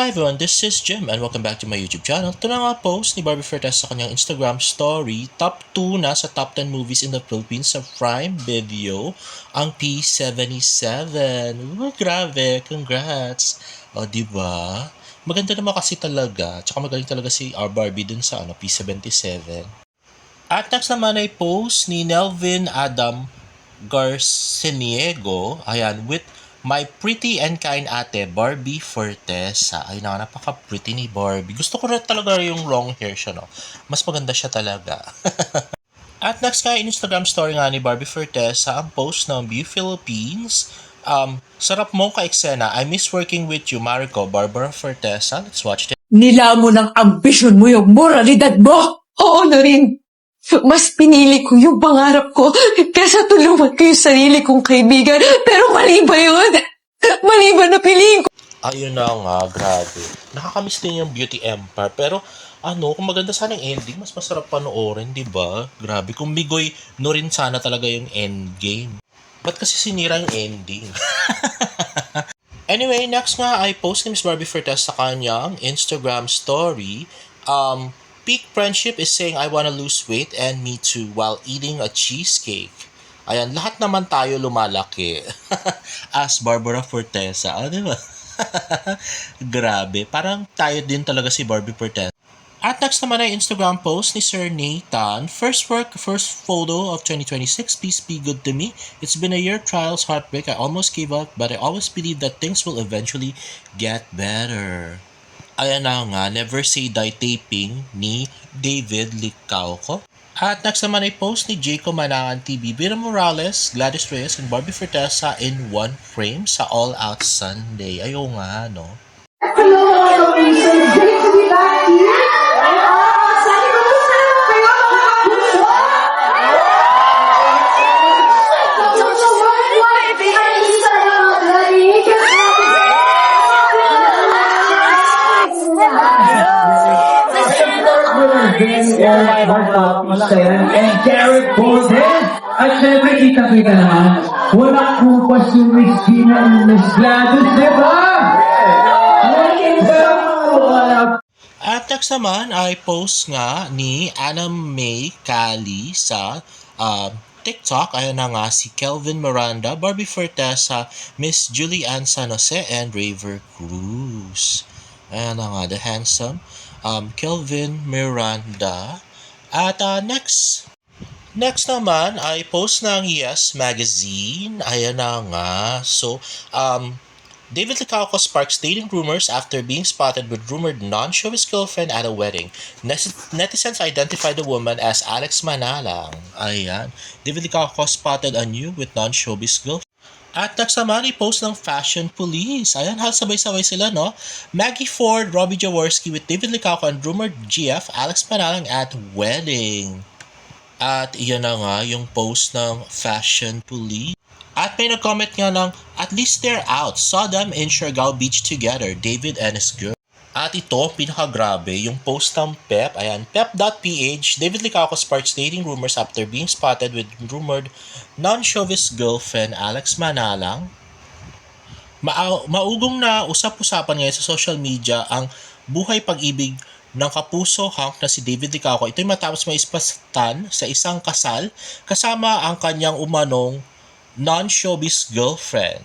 Hi everyone, this is Jim and welcome back to my YouTube channel. Ito na nga post ni Barbie Fortes sa kanyang Instagram story. Top 2 na sa top 10 movies in the Philippines sa Prime Video, ang P77. Grabe, congrats! O, diba? Maganda naman kasi talaga. Tsaka magaling talaga si Barbie dun sa P77. At next naman ay post ni Nelvin Adam Garciniego, ayan, with my pretty and kind ate, Barbie Fortesa. Ay na, napaka-pretty ni Barbie. Gusto ko na talaga yung long hair siya, no? Mas maganda siya talaga. At next nga, Instagram story nga ni Barbie Fortesa, ang post ng View Philippines. Sarap mong ka-eksena. I miss working with you, Mariko. Barbara Fortesa. Let's watch it. Nilamon ng ambisyon mo yung moralidad mo. Oo na rin. Mas pinili ko yung pangarap ko kaysa tulungan ko yung sarili kong kaibigan. Pero mali ba yun? Mali ba na piliin ko? Ayun na nga, grabe. Nakakamiss din yung Beauty Empire. Pero kung maganda sana yung ending, mas masarap panoorin, di ba? Grabe, kung bigoy, no rin sana talaga yung endgame. Ba't kasi sinira yung ending? Anyway, next nga ay post ni Miss Barbie Fortes sa kanyang Instagram story. Peak friendship is saying I wanna lose weight and me too while eating a cheesecake. Ayan, lahat naman tayo lumalaki. As Barbara Fortesa. Di ba? Grabe. Parang tayo din talaga si Barbie Fortesa. At next naman ay Instagram post ni Sir Nathan. First photo of 2026. Please be good to me. It's been a year trials, heartbreak. I almost gave up, but I always believe that things will eventually get better. Ayan na nga, Never Say Die taping ni David Licauco. At next naman ay post ni Jacob Manangan TV, Vera Morales, Gladys Reyes, and Barbie Fortesa in one frame sa All Out Sunday. Ayaw nga, no? Hello, it's great to be back here. Sabi ko po sa kayo mga kapuso. And Garrett Borden. At syempre, kita-kita naman. Wala kong question Miss Gina and Miss Gladys, diba? At next naman ay post nga ni Anna May Cali sa TikTok. Ayan na nga si Kelvin Miranda, Barbie Fortesa, Miss Julie Ann San Jose, and Raver Cruz. Ayan na nga, the handsome Kelvin Miranda. At next naman ay post ng Yes Magazine. Ayan na nga. So, David Licauco sparks dating rumors after being spotted with rumored non-showbiz girlfriend at a wedding. Netizens identified the woman as Alex Manalang. Ayan. David Licauco spotted anew with non-showbiz girlfriend. At next naman, i-post ng Fashion Police. Ayan, sabay-sabay sila, no? Maggie Ford, Robbie Jaworski with David Licauco and rumored GF, Alex Manalang at wedding. At iyan na nga yung post ng Fashion Police. At may nag-comment nga ng, at least they're out. Saw them in Siargao Beach together, David and his girl. At ito, pinakagrabe, yung post ng Pep. Ayan, pep.ph, David Licauco sparks dating rumors after being spotted with rumored non-showbiz girlfriend Alex Manalang. Maugong na usap-usapan ngayon sa social media ang buhay pag-ibig ng kapuso hunk na si David Licauco. Ito'y matapos maispatan sa isang kasal kasama ang kanyang umanong non-showbiz girlfriend.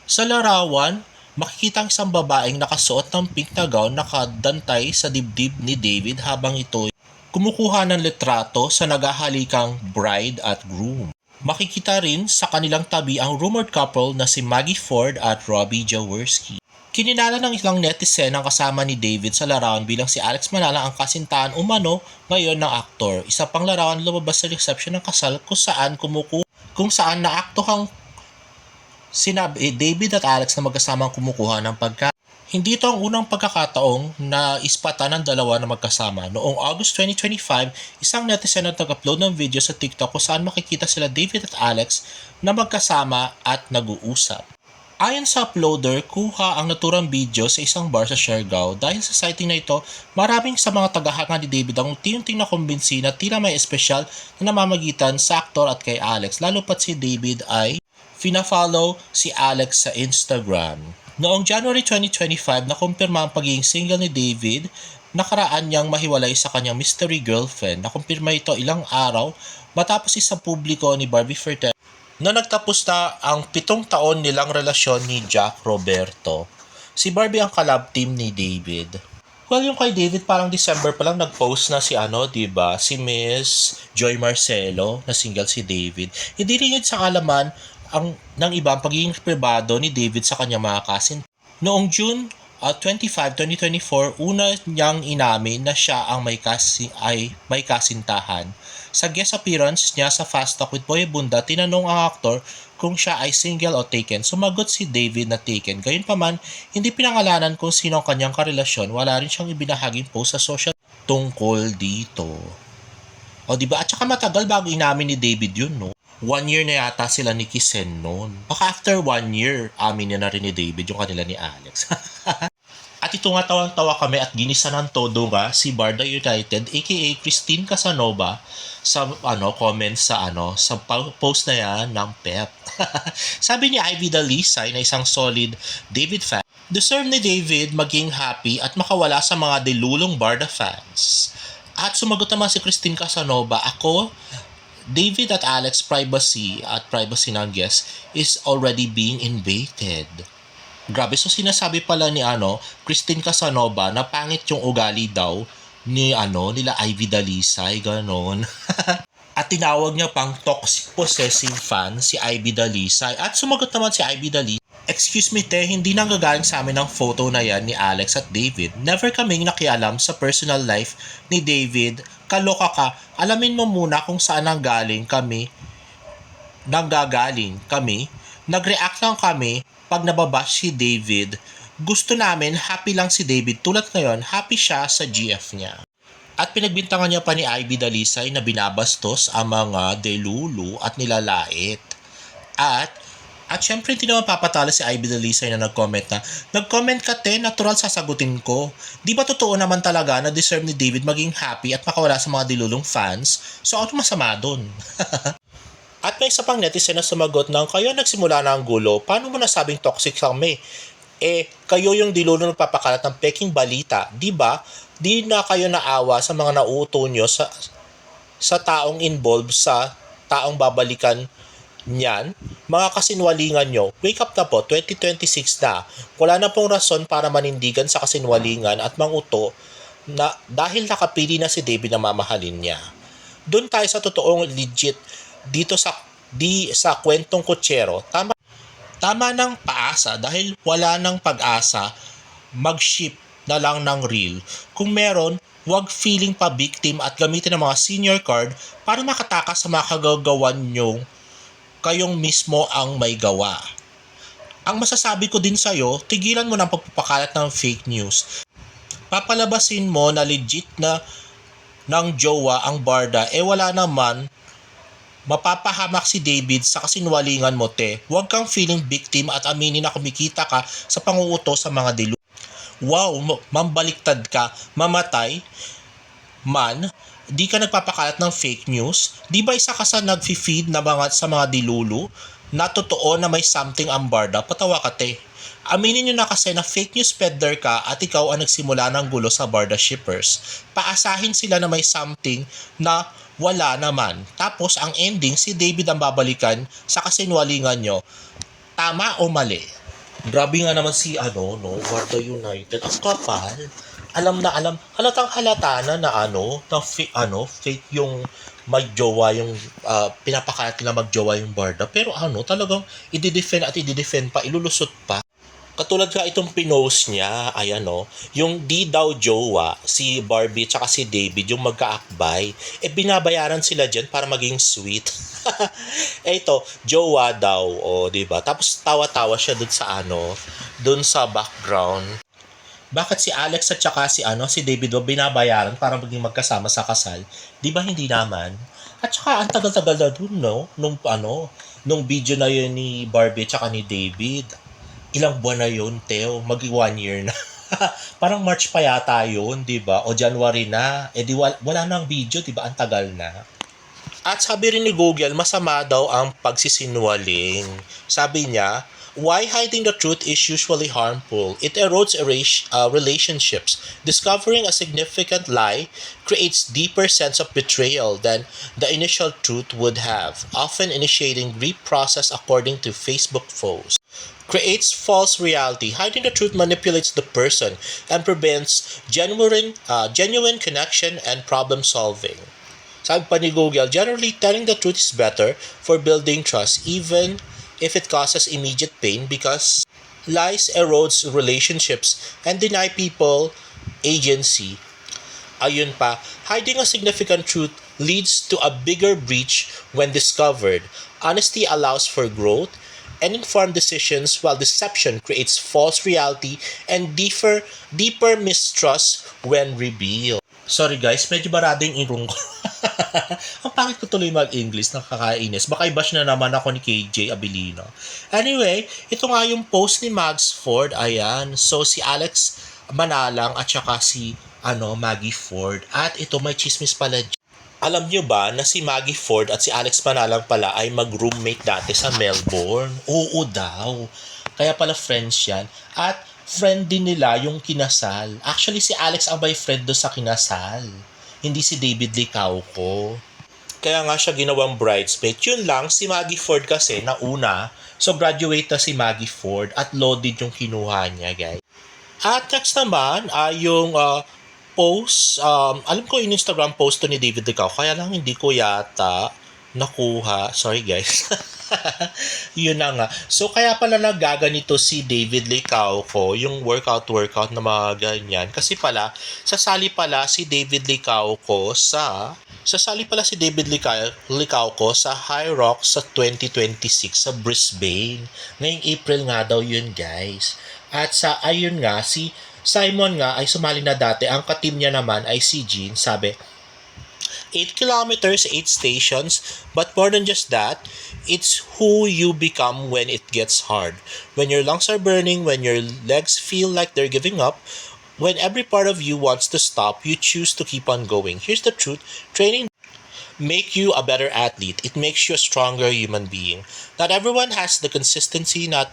Sa larawan, makikita ang isang babaeng nakasuot ng pink na gown nakadantay sa dibdib ni David habang ito kumukuha ng litrato sa naghahalikang bride at groom. Makikita rin sa kanilang tabi ang rumored couple na si Maggie Ford at Robbie Jaworski. Kininala ng ilang netizen ang kasama ni David sa larawan bilang si Alex Manalang ang kasintahan umano ngayon ng aktor. Isa pang larawan lumabas sa reception ng kasal kung saan naaktohang sinabi David at Alex na magkasamang kumukuha ng pagkain. Hindi ito ang unang pagkakataong na ispatan ng dalawa na magkasama. Noong August 2025, isang netizen ang nag-upload ng video sa TikTok kung saan makikita sila David at Alex na magkasama at nag-uusap. Ayon sa uploader, kuha ang naturang video sa isang bar sa Siargao. Dahil sa sighting na ito, maraming sa mga tagahanga ni David ang unti-unting nakumbinsi na tila may espesyal na namamagitan sa aktor at kay Alex, lalo pat si David ay fina-follow si Alex sa Instagram. Noong January 2025, nakumpirma ang pagiging single ni David, nakaraan niyang mahiwalay sa kanyang mystery girlfriend. Nakumpirma ito ilang araw matapos isang publiko ni Barbie Ferrer na nagtapos na ang 7 taon nilang relasyon ni Jack Roberto. Si Barbie ang collab team ni David. Well, yung kay David parang December pa lang nag-post na si diba? Si Miss Joy Marcelo na single si David. Hindi rin yun sa kalaman ng iba ang pagiging pribado ni David sa kanyang mga kasin. Noong June 25, 2024, una niyang inamin na siya ang may kasintahan. Sa guest appearance niya sa Fast Talk with Boy Bunda, tinanong ang aktor kung siya ay single o taken. Sumagot si David na taken. Gayunpaman, hindi pinangalanan kung sino ang kanyang karelasyon. Wala rin siyang ibinahaging post sa social tungkol dito. O diba? At saka matagal bago inamin ni David yun, no? 1 year na yata sila ni Kisen noon. Baka after 1 year, amin niya na rin ni David yung kanila ni Alex. At ito nga tawang-tawa kami at ginisa ng todo nga si Barda United aka Christine Casanova sa comments sa post na yan ng Pep. Sabi ni Ivy Dalisay na isang solid David fan, deserve ni David maging happy at makawala sa mga dilulong Barda fans. At sumagot naman si Christine Casanova, ako, David at Alex privacy ng guest is already being invaded. Grabe, so sinasabi pala ni Christine Casanova na pangit yung ugali daw ni nila Ivy Dalisay, ganon. At tinawag niya pang toxic possessive fan si Ivy Dalisay. At sumagot naman si Ivy Dalisay, excuse me te, hindi nanggagaling sa amin ang photo na yan ni Alex at David. Never kaming nakialam sa personal life ni David. Kaloka ka, alamin mo muna kung saan nanggagaling kami. Nag-react lang kami pag nababash si David. Gusto namin happy lang si David, tulad ngayon happy siya sa GF niya. At pinagbintangan niya pa ni Ivy Dalisay na binabastos ang mga delulu at nilalait. At syempre hindi naman papatalo si Ivy Dalisay na nag-comment ka te, natural sasagutin ko. Di ba totoo naman talaga na deserve ni David maging happy at makawala sa mga dilulong fans? So ano masama dun? At may isa pang netizen na sumagot ng, kayo nagsimula na ang gulo, paano mo nasabing toxic kami? Kayo yung dilulong nagpapakalat ng peking balita, di ba? Di na kayo naawa sa mga nauuto nyo sa taong involved sa taong babalikan niyan? Mga kasinwalingan nyo, wake up na po, 2026 na. Wala na pong rason para manindigan sa kasinwalingan at manguto na dahil nakapili na si David na mamahalin niya. Doon tayo sa totoong legit dito sa kwentong kutsero. Tama ng paasa dahil wala ng pag-asa, mag-ship na lang ng real. Kung meron, huwag feeling pa victim at gamitin ang mga senior card para makatakas sa mga kagagawan nyo, kayong mismo ang may gawa. Ang masasabi ko din sa'yo, tigilan mo ng pagpapakalat ng fake news. Papalabasin mo na legit na ng jowa ang Barda, wala naman. Mapapahamak si David sa kasinwalingan mo te. Huwag kang feeling victim at aminin na kumikita ka sa panguutos sa mga dilu. Wow, mambaliktad ka, mamatay man, di ka nagpapakalat ng fake news. Di ba isa ka sa nag-feed na sa mga dilulu na totoo na may something ang Barda? Patawa ka te. Aminin nyo na kasi na fake news peddler ka at ikaw ang nagsimula ng gulo sa Barda shippers. Paasahin sila na may something na wala naman. Tapos ang ending, si David ang babalikan sa kasinwalingan nyo. Tama o mali? Grabe nga naman si Barda United. Ang kapal. Alam na alam. Halatang halata na fake yung magjowa yung pinapakalat nila magjowa yung Barda. Pero talagang i-defend pa, ilulusot pa. Katulad nga itong pinost niya, yung di daw jowa, si Barbie tsaka si David, yung magkaakbay, binabayaran sila dyan para maging sweet. Ito, jowa daw, diba? Tapos tawa-tawa siya dun sa background. Bakit si Alex at tsaka si David binabayaran para maging magkasama sa kasal? Diba hindi naman? At saka ang tagal-tagal na dun, no? Nung video na yun ni Barbie at tsaka ni David. Ilang buwan na yun, Teo? Mag-1 year na. Parang March pa yata yun, di ba? O January na. Wala nang video, di ba? Ang tagal na. At sabi rin ni Google, masama daw ang pagsisinwaling. Sabi niya, Why hiding the truth is usually harmful. It erodes relationships. Discovering a significant lie creates deeper sense of betrayal than the initial truth would have, often initiating grief process according to Facebook posts. Creates false reality. Hiding the truth manipulates the person and prevents genuine connection and problem solving. Sabi pa ni Google, generally telling the truth is better for building trust even if it causes immediate pain because lies erodes relationships and deny people agency. Ayun pa, hiding a significant truth leads to a bigger breach when discovered. Honesty allows for growth and informed decisions while deception creates false reality and deeper mistrust when revealed. Sorry guys, medyo barading irong ko. Ang pangit ko tuloy mag-English, nakakainis. Baka i-bash na naman ako ni KJ Abilino. Anyway, ito nga yung post ni Mags Ford. Ayan. So, si Alex Manalang at saka si Maggie Ford. At ito, may chismis pala. Alam nyo ba na si Maggie Ford at si Alex Manalang pala ay mag-roommate dati sa Melbourne? Oo daw. Kaya pala friends yan. At friend din nila yung kinasal. Actually, si Alex ang boyfriend do sa kinasal. Hindi si David Licauco. Kaya nga siya ginawang bridesmaid. Yun lang, si Maggie Ford kasi nauna. So, graduate na si Maggie Ford at loaded yung kinuha niya, guys. At next naman ay yung post. Alam ko yung Instagram post to ni David Licauco. Kaya lang hindi ko yata nakuha. Sorry, guys. Yun na nga. So, kaya pala nagaganito si David Licauco, yung workout na mga ganyan. Kasi pala, sasali pala si David Licauco sa High Rock sa 2026 sa Brisbane. Ngayong April nga daw yun, guys. At ayun nga, si Simon nga ay sumali na dati. Ang katim niya naman ay si Jean. Sabi, 8 kilometers, 8 stations, but more than just that, it's who you become when it gets hard. When your lungs are burning, when your legs feel like they're giving up, when every part of you wants to stop, you choose to keep on going. Here's the truth, training make you a better athlete. It makes you a stronger human being. Not everyone has the consistency, not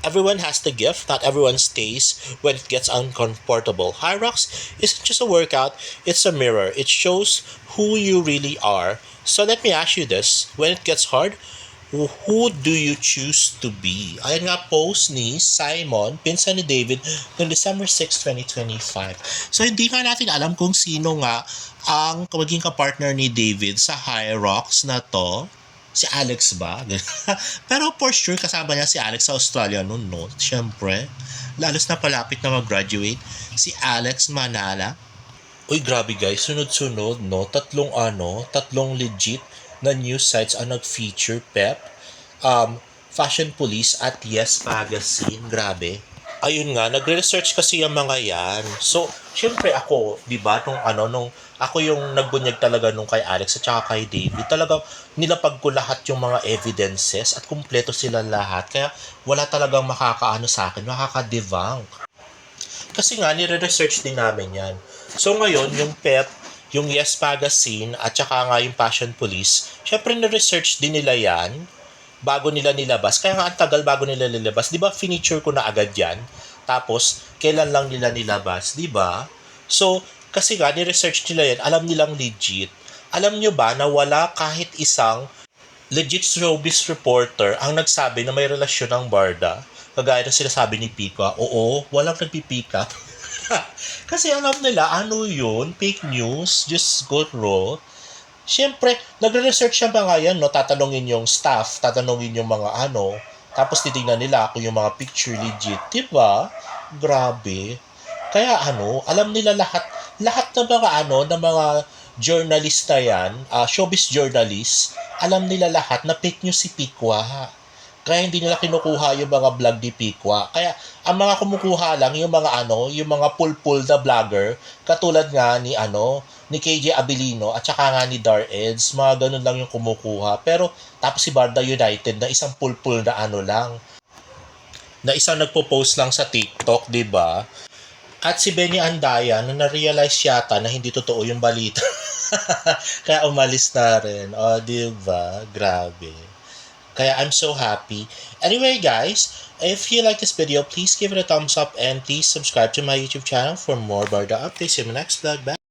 everyone has the gift, not everyone stays when it gets uncomfortable. High Rocks isn't just a workout, it's a mirror. It shows who you really are. So let me ask you this, when it gets hard, who do you choose to be? Ayan nga post ni Simon, pinsan ni David, noong December 6, 2025. So hindi nga natin alam kung sino nga ang maging kapartner ni David sa High Rocks na to. Si Alex ba? Pero for sure kasama niya si Alex sa Australia noon, no? Siyempre, lalos na palapit na mag-graduate si Alex Manala. Uy, grabe guys, sunod-sunod, no? Tatlong legit na news sites ang nag-feature Pep, Fashion Police at Yes Magazine. Grabe. Ayun nga, nagre-research kasi yung mga yan. So, syempre ako, di ba, nung ako yung nagbunyag talaga nung kay Alex at saka kay David, talagang nilapag ko lahat yung mga evidences at kumpleto sila lahat. Kaya wala talagang makakaano sa akin, makaka-debunk. Kasi nga, nire-research din namin yan. So ngayon, yung Pep, yung Yes Magazine, at saka nga yung Fashion Police, syempre na-research din nila yan bago nila nilabas. Kaya nga ang tagal bago nila nilabas. Di ba, finiture ko na agad yan? Tapos, kailan lang nila nilabas? Di ba? So, kasi nga, ni-research nila yan, alam nilang legit. Alam nyo ba na wala kahit isang legit showbiz reporter ang nagsabi na may relasyon ng Barda? Kagaya na sinasabi ni Pika, oo, walang nagpipika. Kasi alam nila, ano yun? Fake news? Just go raw. Siyempre, nagre-research siya ba nga yan, no? Tatanungin yung staff, tatanungin yung mga tapos titignan nila kung yung mga picture legit. Diba? Grabe. Kaya alam nila lahat ng mga ng mga journalist na yan, showbiz journalist, alam nila lahat na fake news si Pikwa. Kaya hindi nila kinukuha yung mga vlog ni Pikwa. Kaya ang mga kumukuha lang yung mga yung mga pulpul na vlogger, katulad nga ni ni KJ Abilino at saka nga ni Dar Eds, mga ganun lang yung kumukuha. Pero tapos si Barda United na isang pulpul na lang, na isang nagpo-post lang sa TikTok, 'di ba? At si Benny Andaya na na-realize yata na hindi totoo yung balita. Kaya umalis na rin. O, 'di ba? Grabe. Kaya I'm so happy. Anyway guys, if you like this video, please give it a thumbs up and please subscribe to my YouTube channel for more Barda updates in my next vlog. Bye!